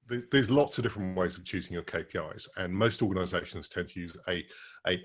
there's lots of different ways of choosing your KPIs, and most organizations tend to use a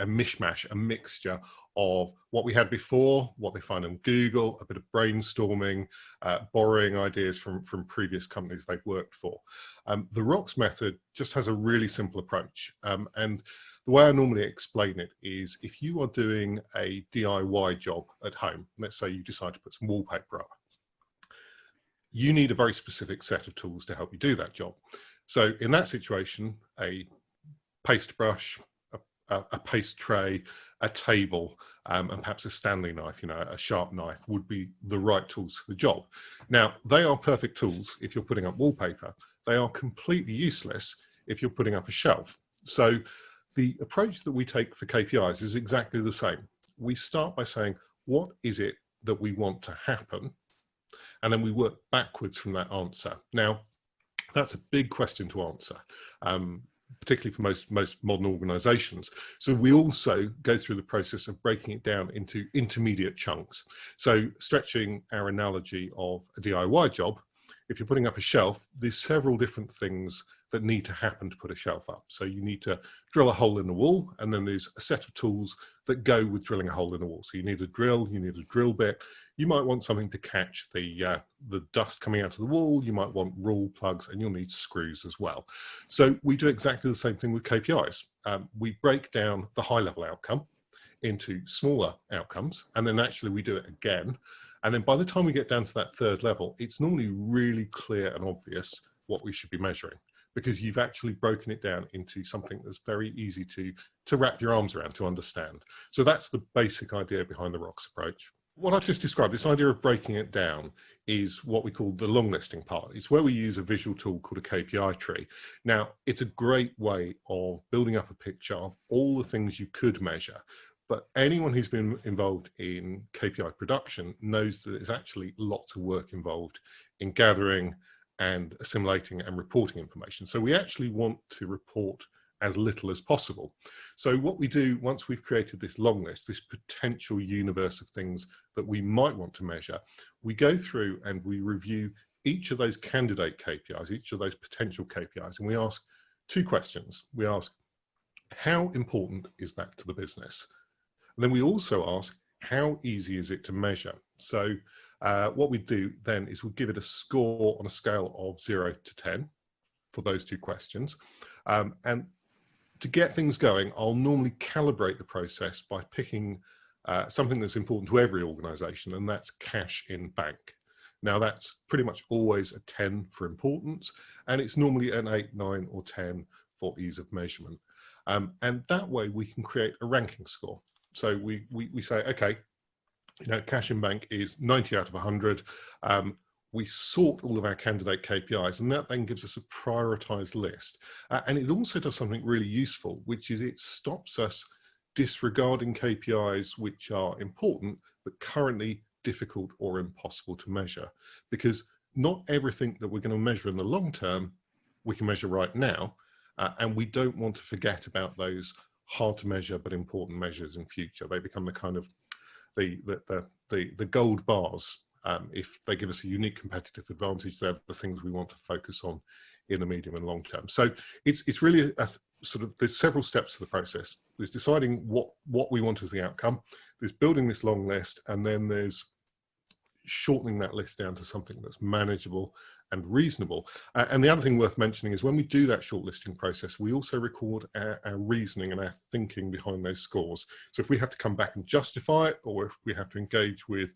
mishmash, a mixture of what we had before, what they find on Google, a bit of brainstorming, borrowing ideas from previous companies they've worked for. The ROKS method just has a really simple approach. And the way I normally explain it is, if you are doing a DIY job at home, let's say you decide to put some wallpaper up, you need a very specific set of tools to help you do that job. So in that situation, a paste brush, a paste tray, a table, and perhaps a Stanley knife, a sharp knife, would be the right tools for the job. Now, they are perfect tools if you're putting up wallpaper. They are completely useless if you're putting up a shelf. So the approach that we take for KPIs is exactly the same. We start by saying, what is it that we want to happen? And then we work backwards from that answer. Now, that's a big question to answer, particularly for most modern organizations. So we also go through the process of breaking it down into intermediate chunks. So stretching our analogy of a DIY job, if you're putting up a shelf, there's several different things that need to happen to put a shelf up. So you need to drill a hole in the wall, and then there's a set of tools that go with drilling a hole in the wall. So you need a drill, you need a drill bit. You might want something to catch the dust coming out of the wall. You might want rule plugs, and you'll need screws as well. So we do exactly the same thing with KPIs. We break down the high level outcome into smaller outcomes, and then actually we do it again. And then by the time we get down to that third level, it's normally really clear and obvious what we should be measuring, because you've actually broken it down into something that's very easy to wrap your arms around, to understand. So that's the basic idea behind the ROKS approach. What I've just described, this idea of breaking it down, is what we call the long listing part. It's where we use a visual tool called a KPI tree. Now, it's a great way of building up a picture of all the things you could measure. But anyone who's been involved in KPI production knows that there's actually lots of work involved in gathering and assimilating and reporting information. So we actually want to report as little as possible. So what we do once we've created this long list, this potential universe of things that we might want to measure, we go through and we review each of those candidate KPIs, each of those potential KPIs, and we ask two questions. We ask, how important is that to the business? And then we also ask, how easy is it to measure? So what we do then is we'll give it a score on a scale of 0 to 10 for those two questions. And to get things going, I'll normally calibrate the process by picking something that's important to every organization, and that's cash in bank. Now, that's pretty much always a 10 for importance, and it's normally an 8, 9, or 10 for ease of measurement. And that way we can create a ranking score. So we say, okay, cash in bank is 90 out of 100. We sort all of our candidate KPIs, and that then gives us a prioritized list. And it also does something really useful, which is it stops us disregarding KPIs which are important, but currently difficult or impossible to measure. Because not everything that we're going to measure in the long term, we can measure right now. And we don't want to forget about those hard to measure but important measures in future. They become the kind of the gold bars. If they give us a unique competitive advantage, they're the things we want to focus on in the medium and long term. So it's really a sort of, there's several steps to the process. There's deciding what we want as the outcome, there's building this long list, and then there's shortening that list down to something that's manageable and reasonable. And the other thing worth mentioning is when we do that shortlisting process, we also record our reasoning and our thinking behind those scores. So if we have to come back and justify it, or if we have to engage with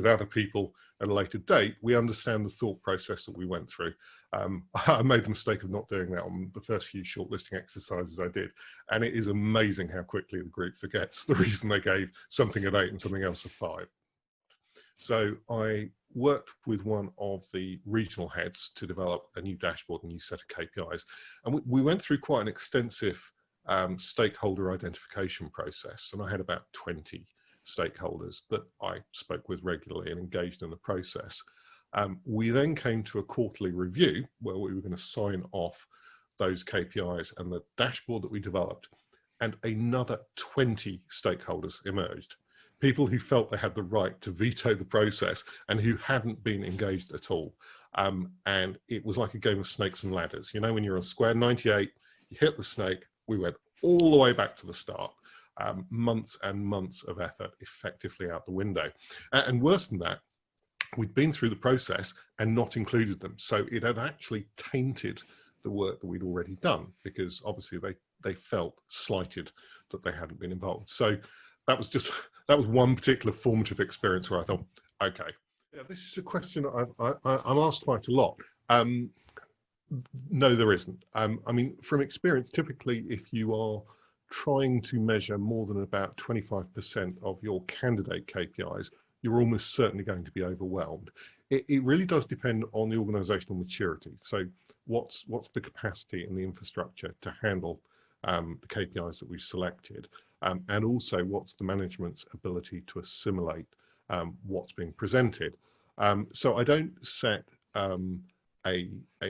other people at a later date, we understand the thought process that we went through. I made the mistake of not doing that on the first few shortlisting exercises I did. And it is amazing how quickly the group forgets the reason they gave something at 8 and something else at 5. So I worked with one of the regional heads to develop a new dashboard, a new set of KPIs. And we went through quite an extensive stakeholder identification process. And I had about 20 stakeholders that I spoke with regularly and engaged in the process. We then came to a quarterly review where we were going to sign off those KPIs and the dashboard that we developed, and another 20 stakeholders emerged. people who felt they had the right to veto the process and who hadn't been engaged at all. And it was like a game of snakes and ladders. You know, when you're on square 98, you hit the snake, we went all the way back to the start. Months and months of effort effectively out the window. And worse than that, we'd been through the process and not included them. So it had actually tainted the work that we'd already done, because obviously they felt slighted that they hadn't been involved. So that was one particular formative experience where I thought, okay, yeah, this is a question I'm asked quite a lot. No, there isn't. I mean, from experience, typically if you are trying to measure more than about 25% of your candidate KPIs, you're almost certainly going to be overwhelmed. It really does depend on the organizational maturity. So what's the capacity and the infrastructure to handle the KPIs that we've selected, and also what's the management's ability to assimilate what's being presented. So I don't set a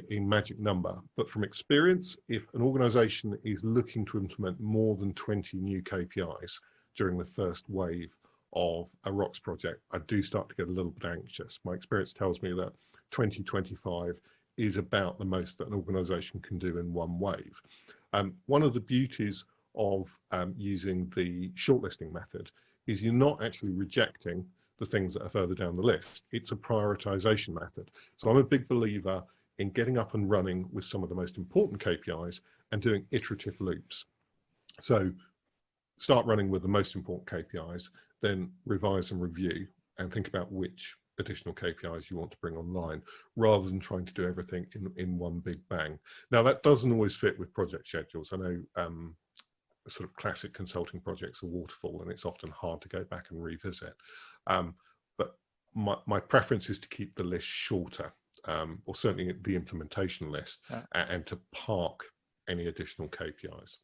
magic number, but from experience, if an organization is looking to implement more than 20 new KPIs during the first wave of a ROKS project, I do start to get a little bit anxious. My experience tells me that 2025 is about the most that an organization can do in one wave. One of the beauties of using the shortlisting method is you're not actually rejecting the things that are further down the list. It's a prioritization method. So I'm a big believer in getting up and running with some of the most important KPIs and doing iterative loops. So start running with the most important KPIs, then revise and review and think about which additional KPIs you want to bring online, rather than trying to do everything in one big bang. Now, that doesn't always fit with project schedules. I know sort of classic consulting projects are waterfall, and it's often hard to go back and revisit. But my preference is to keep the list shorter, or certainly the implementation list, and to park any additional KPIs.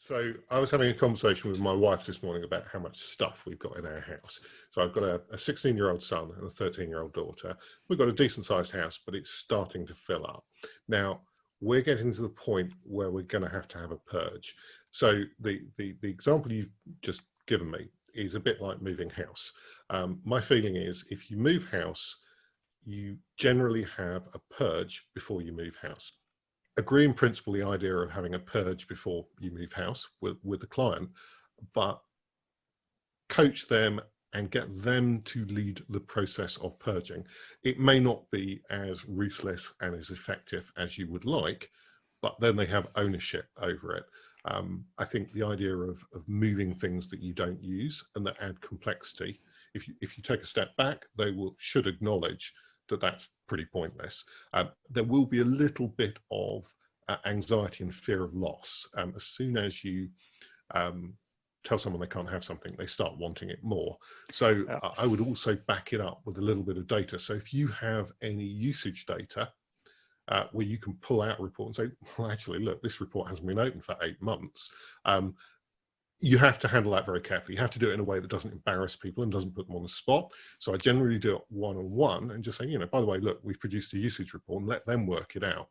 So I was having a conversation with my wife this morning about how much stuff we've got in our house. So I've got a 16-year-old son and a 13-year-old daughter. We've got a decent sized house, but it's starting to fill up. Now, we're getting to the point where we're going to have a purge. So the example you've just given me is a bit like moving house. My feeling is if you move house, you generally have a purge before you move house. Agree in principle the idea of having a purge before you move house with the client, but coach them and get them to lead the process of purging. It may not be as ruthless and as effective as you would like, but then they have ownership over it. I think the idea of moving things that you don't use and that add complexity, if you take a step back, they should acknowledge that that's pretty pointless. There will be a little bit of anxiety and fear of loss. As soon as you tell someone they can't have something, they start wanting it more. So I would also back it up with a little bit of data. So if you have any usage data where you can pull out a report and say, well, actually, look, this report hasn't been open for 8 months. You have to handle that very carefully. You have to do it in a way that doesn't embarrass people and doesn't put them on the spot. So I generally do it one-on-one and just say, by the way, look, we've produced a usage report, and let them work it out.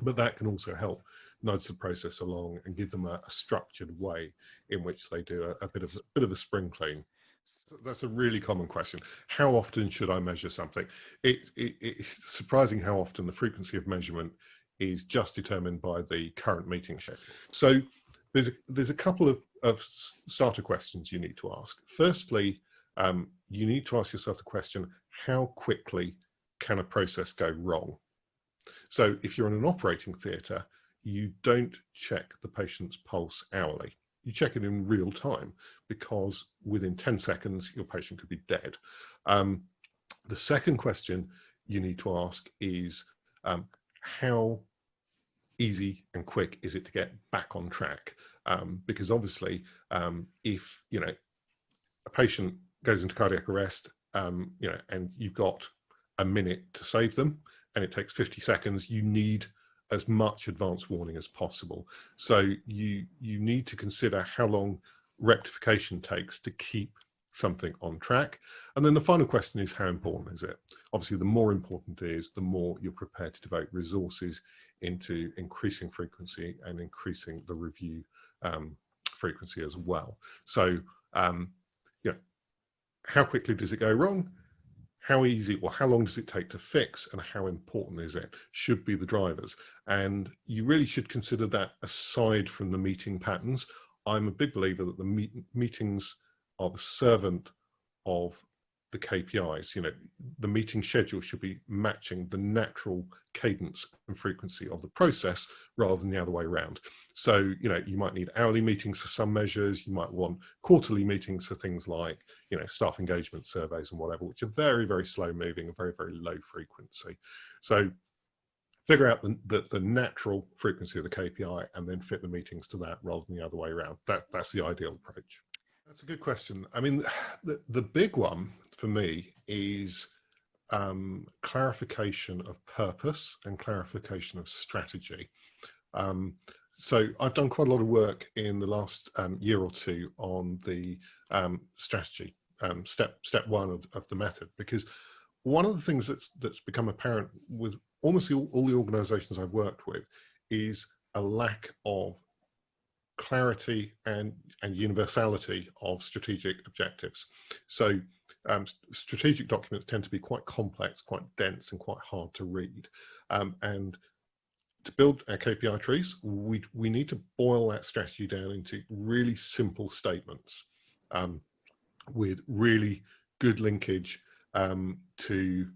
But that can also help nudge the process along and give them a structured way in which they do a bit of a spring clean. That's a really common question. How often should I measure something? It's surprising how often the frequency of measurement is just determined by the current meeting schedule. So there's a couple of starter questions you need to ask. Firstly, you need to ask yourself the question, how quickly can a process go wrong? So if you're in an operating theatre, you don't check the patient's pulse hourly. You check it in real time, because within 10 seconds, your patient could be dead. The second question you need to ask is, how easy and quick is it to get back on track? Because obviously, if a patient goes into cardiac arrest, and you've got a minute to save them, and it takes 50 seconds, you need as much advance warning as possible. So you need to consider how long rectification takes to keep something on track. And then the final question is, how important is it? Obviously, the more important it is, the more you're prepared to devote resources into increasing frequency and increasing the review frequency as well. So how quickly does it go wrong? How easy or how long does it take to fix, and how important is it, should be the drivers. And you really should consider that aside from the meeting patterns. I'm a big believer that the meetings are the servant of the KPIs. The meeting schedule should be matching the natural cadence and frequency of the process rather than the other way around. So, you might need hourly meetings for some measures. You might want quarterly meetings for things like, staff engagement surveys and whatever, which are very, very slow moving and very, very low frequency. So figure out the natural frequency of the KPI and then fit the meetings to that rather than the other way around. That's the ideal approach. That's a good question. I mean, the big one for me is clarification of purpose and clarification of strategy. So I've done quite a lot of work in the last year or two on the strategy, step one of the method, because one of the things that's become apparent with almost all the organizations I've worked with is a lack of clarity and universality of strategic objectives. So strategic documents tend to be quite complex, quite dense, and quite hard to read. And to build our KPI trees, we need to boil that strategy down into really simple statements with really good linkage to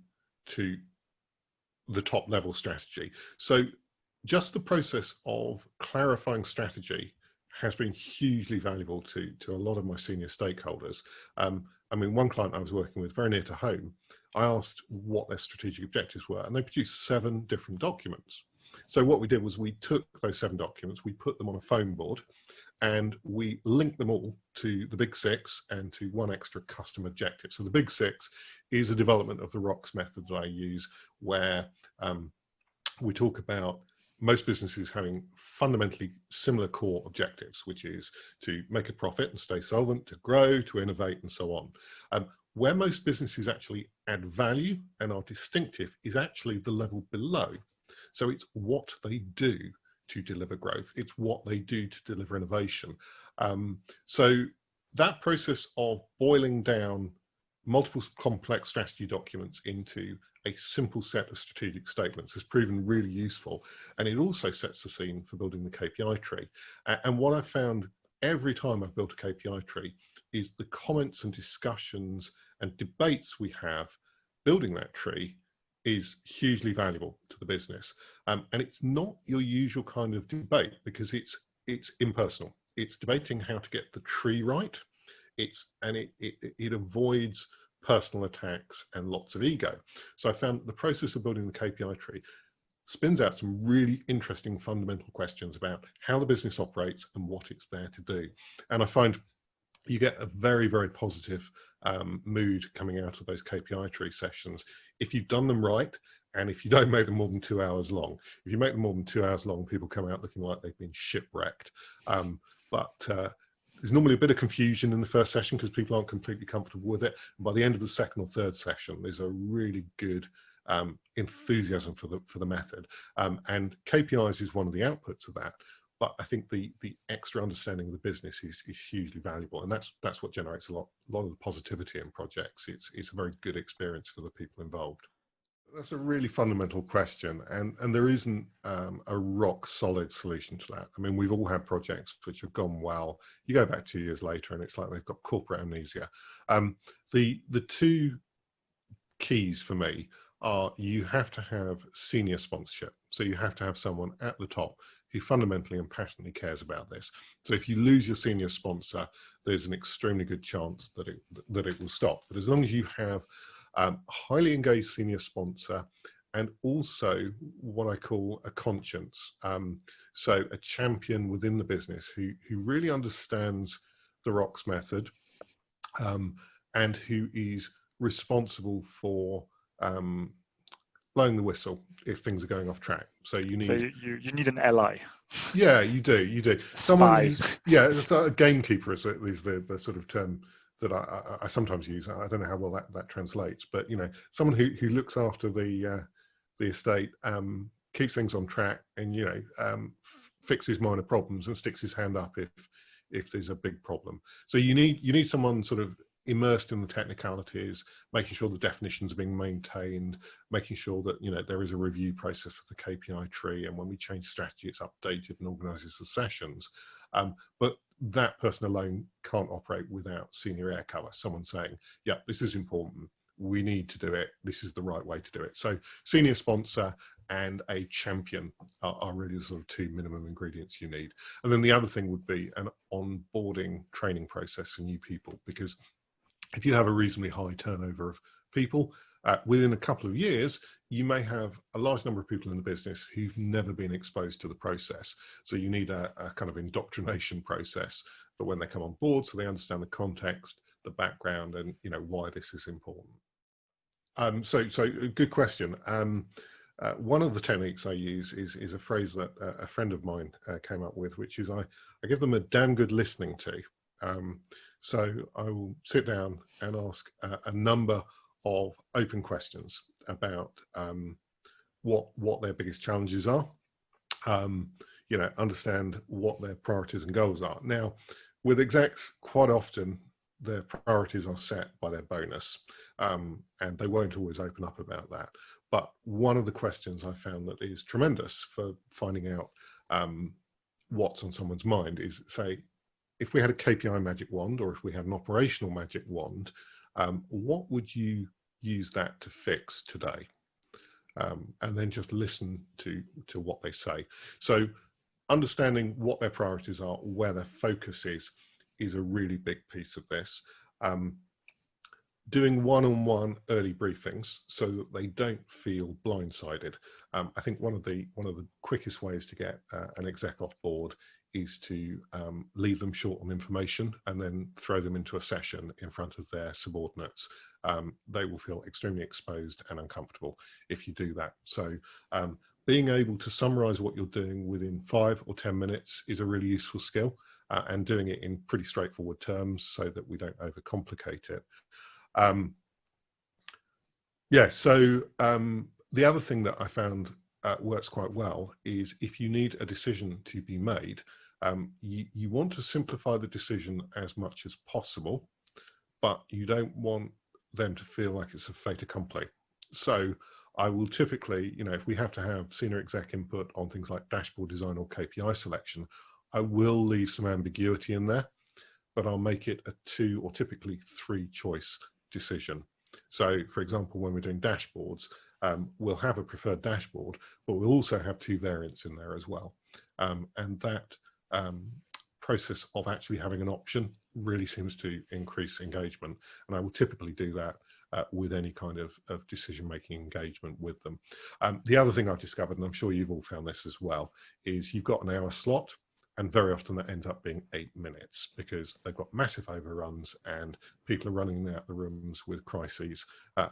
the top level strategy. So just the process of clarifying strategy has been hugely valuable to a lot of my senior stakeholders. I mean, one client I was working with very near to home, I asked what their strategic objectives were, and they produced 7 different documents. So what we did was we took those 7 documents, we put them on a foam board, and we linked them all to the big 6 and to one extra custom objective. So the big 6 is a development of the ROKS method that I use, where we talk about most businesses having fundamentally similar core objectives, which is to make a profit and stay solvent, to grow, to innovate, and so on. Where most businesses actually add value and are distinctive is actually the level below. So it's what they do to deliver growth. It's what they do to deliver innovation. So that process of boiling down multiple complex strategy documents into a simple set of strategic statements has proven really useful. And it also sets the scene for building the KPI tree. And what I've found every time I've built a KPI tree is the comments and discussions and debates we have building that tree is hugely valuable to the business. And it's not your usual kind of debate, because it's impersonal. It's debating how to get the tree right. It avoids personal attacks and lots of ego. So I found the process of building the KPI tree spins out some really interesting fundamental questions about how the business operates and what it's there to do. And I find you get a very, very positive mood coming out of those KPI tree sessions if you've done them right, and if you don't make them more than 2 hours long. If you make them more than 2 hours long, people come out looking like they've been shipwrecked. There's normally a bit of confusion in the first session because people aren't completely comfortable with it. And by the end of the second or third session, there's a really good enthusiasm for the method. And KPIs is one of the outputs of that. But I think the extra understanding of the business is hugely valuable, and that's what generates a lot of the positivity in projects. It's a very good experience for the people involved. That's a really fundamental question, and there isn't a rock solid solution to that. I mean, we've all had projects which have gone well. You go back 2 years later, and it's like they've got corporate amnesia. The 2 keys for me are you have to have senior sponsorship. So you have to have someone at the top who fundamentally and passionately cares about this. So if you lose your senior sponsor, there's an extremely good chance that it will stop. But as long as you have a highly engaged senior sponsor, and also what I call a conscience, so a champion within the business who really understands the ROKS method, and who is responsible for blowing the whistle if things are going off track. So you need an ally. Yeah, you do. Someone it's a gamekeeper is the sort of term that I sometimes use. I don't know how well that translates, but someone who looks after the estate, keeps things on track, and fixes minor problems and sticks his hand up if there's a big problem. So you need someone sort of immersed in the technicalities, making sure the definitions are being maintained, making sure that, you know, there is a review process for the KPI tree, and when we change strategy, it's updated and organizes the sessions. But that person alone can't operate without senior air cover, someone saying, yeah, this is important, we need to do it, this is the right way to do it. So senior sponsor and a champion are really the sort of two minimum ingredients you need. And then the other thing would be an onboarding training process for new people, because if you have a reasonably high turnover of people, within a couple of years, you may have a large number of people in the business who've never been exposed to the process. So you need a kind of indoctrination process for when they come on board, so they understand the context, the background, and, you know, why this is important. So good question. One of the techniques I use is a phrase that a friend of mine came up with, which is I give them a damn good listening to. So I will sit down and ask a number of open questions about what their biggest challenges are, you know, understand what their priorities and goals are. Now, with execs, quite often their priorities are set by their bonus, and they won't always open up about that. But one of the questions I found that is tremendous for finding out what's on someone's mind is, say, if we had a KPI magic wand, or if we had an operational magic wand, what would you use that to fix today? And then just listen to what they say. So understanding what their priorities are, where their focus is a really big piece of this. Doing one-on-one early briefings so that they don't feel blindsided. I think one of the quickest ways to get an exec off board is to leave them short on information and then throw them into a session in front of their subordinates. They will feel extremely exposed and uncomfortable if you do that. So being able to summarize what you're doing within 5 or 10 minutes is a really useful skill, and doing it in pretty straightforward terms so that we don't overcomplicate it. Yeah, so the other thing that I found works quite well is if you need a decision to be made, you want to simplify the decision as much as possible, but you don't want them to feel like it's a fait accompli. So I will typically, you know, if we have to have senior exec input on things like dashboard design or KPI selection, I will leave some ambiguity in there, but I'll make it a 2 or typically 3 choice decision. So for example, when we're doing dashboards, we'll have a preferred dashboard, but we'll also have 2 variants in there as well. And that process of actually having an option really seems to increase engagement. And I will typically do that with any kind of decision-making engagement with them. The other thing I've discovered, and I'm sure you've all found this as well, is you've got an hour slot, and very often that ends up being 8 minutes because they've got massive overruns and people are running out the rooms with crises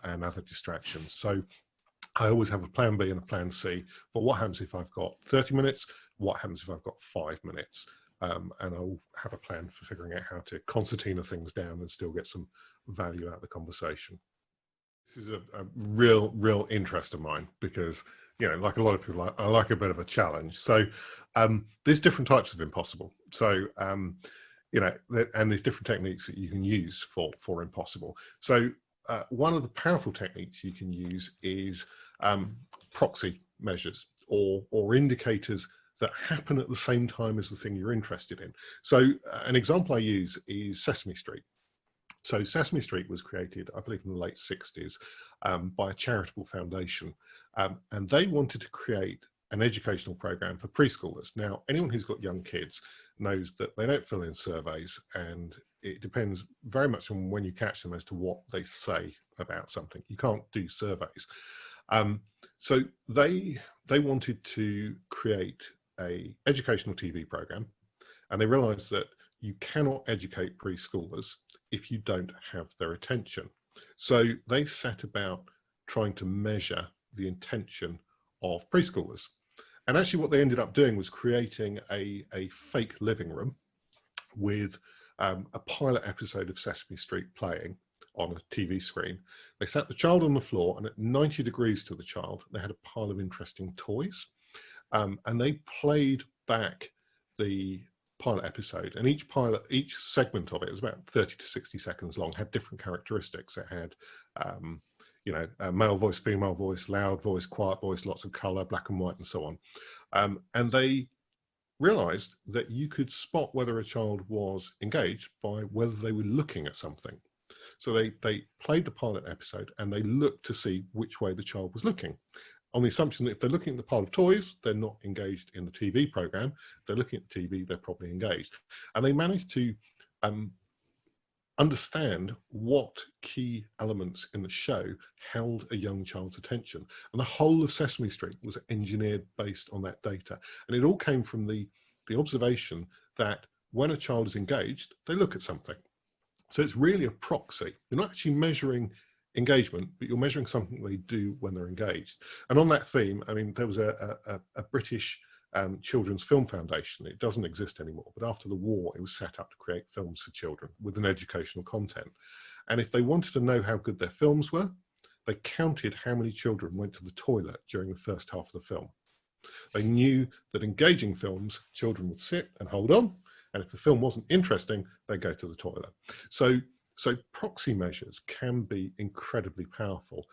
and other distractions. So I always have a plan B and a plan C for what happens if I've got 30 minutes, what happens if I've got 5 minutes. And I'll have a plan for figuring out how to concertina things down and still get some value out of the conversation. This is a real interest of mine because, you know, like a lot of people, I like a bit of a challenge. So there's different types of impossible. So, you know, and there's different techniques that you can use for impossible. So one of the powerful techniques you can use is proxy measures or indicators that happen at the same time as the thing you're interested in. So an example I use is Sesame Street. So Sesame Street was created, I believe, in the late 60s by a charitable foundation. And they wanted to create an educational program for preschoolers. Now, anyone who's got young kids knows that they don't fill in surveys, and it depends very much on when you catch them as to what they say about something. You can't do surveys. So they wanted to create an educational TV program, and they realized that you cannot educate preschoolers if you don't have their attention. So they set about trying to measure the intention of preschoolers. And actually what they ended up doing was creating a fake living room with a pilot episode of Sesame Street playing on a TV screen. They sat the child on the floor, and at 90 degrees to the child, they had a pile of interesting toys. And they played back the pilot episode, and each segment of it was about 30 to 60 seconds long, had different characteristics. It had, you know, a male voice, female voice, loud voice, quiet voice, lots of color, black and white, and so on. And they realized that you could spot whether a child was engaged by whether they were looking at something. So they played the pilot episode and they looked to see which way the child was looking, on the assumption that if they're looking at the pile of toys, they're not engaged in the TV program. If they're looking at the TV, they're probably engaged. And they managed to understand what key elements in the show held a young child's attention. And the whole of Sesame Street was engineered based on that data. And it all came from the observation that when a child is engaged, they look at something. So it's really a proxy. You're not actually measuring engagement, but you're measuring something they do when they're engaged. And on that theme, I mean, there was a British Children's Film Foundation. It doesn't exist anymore, but after the war, it was set up to create films for children with an educational content. And if they wanted to know how good their films were, they counted how many children went to the toilet during the first half of the film. They knew that engaging films, children would sit and hold on, and if the film wasn't interesting, they'd go to the toilet. So proxy measures can be incredibly powerful.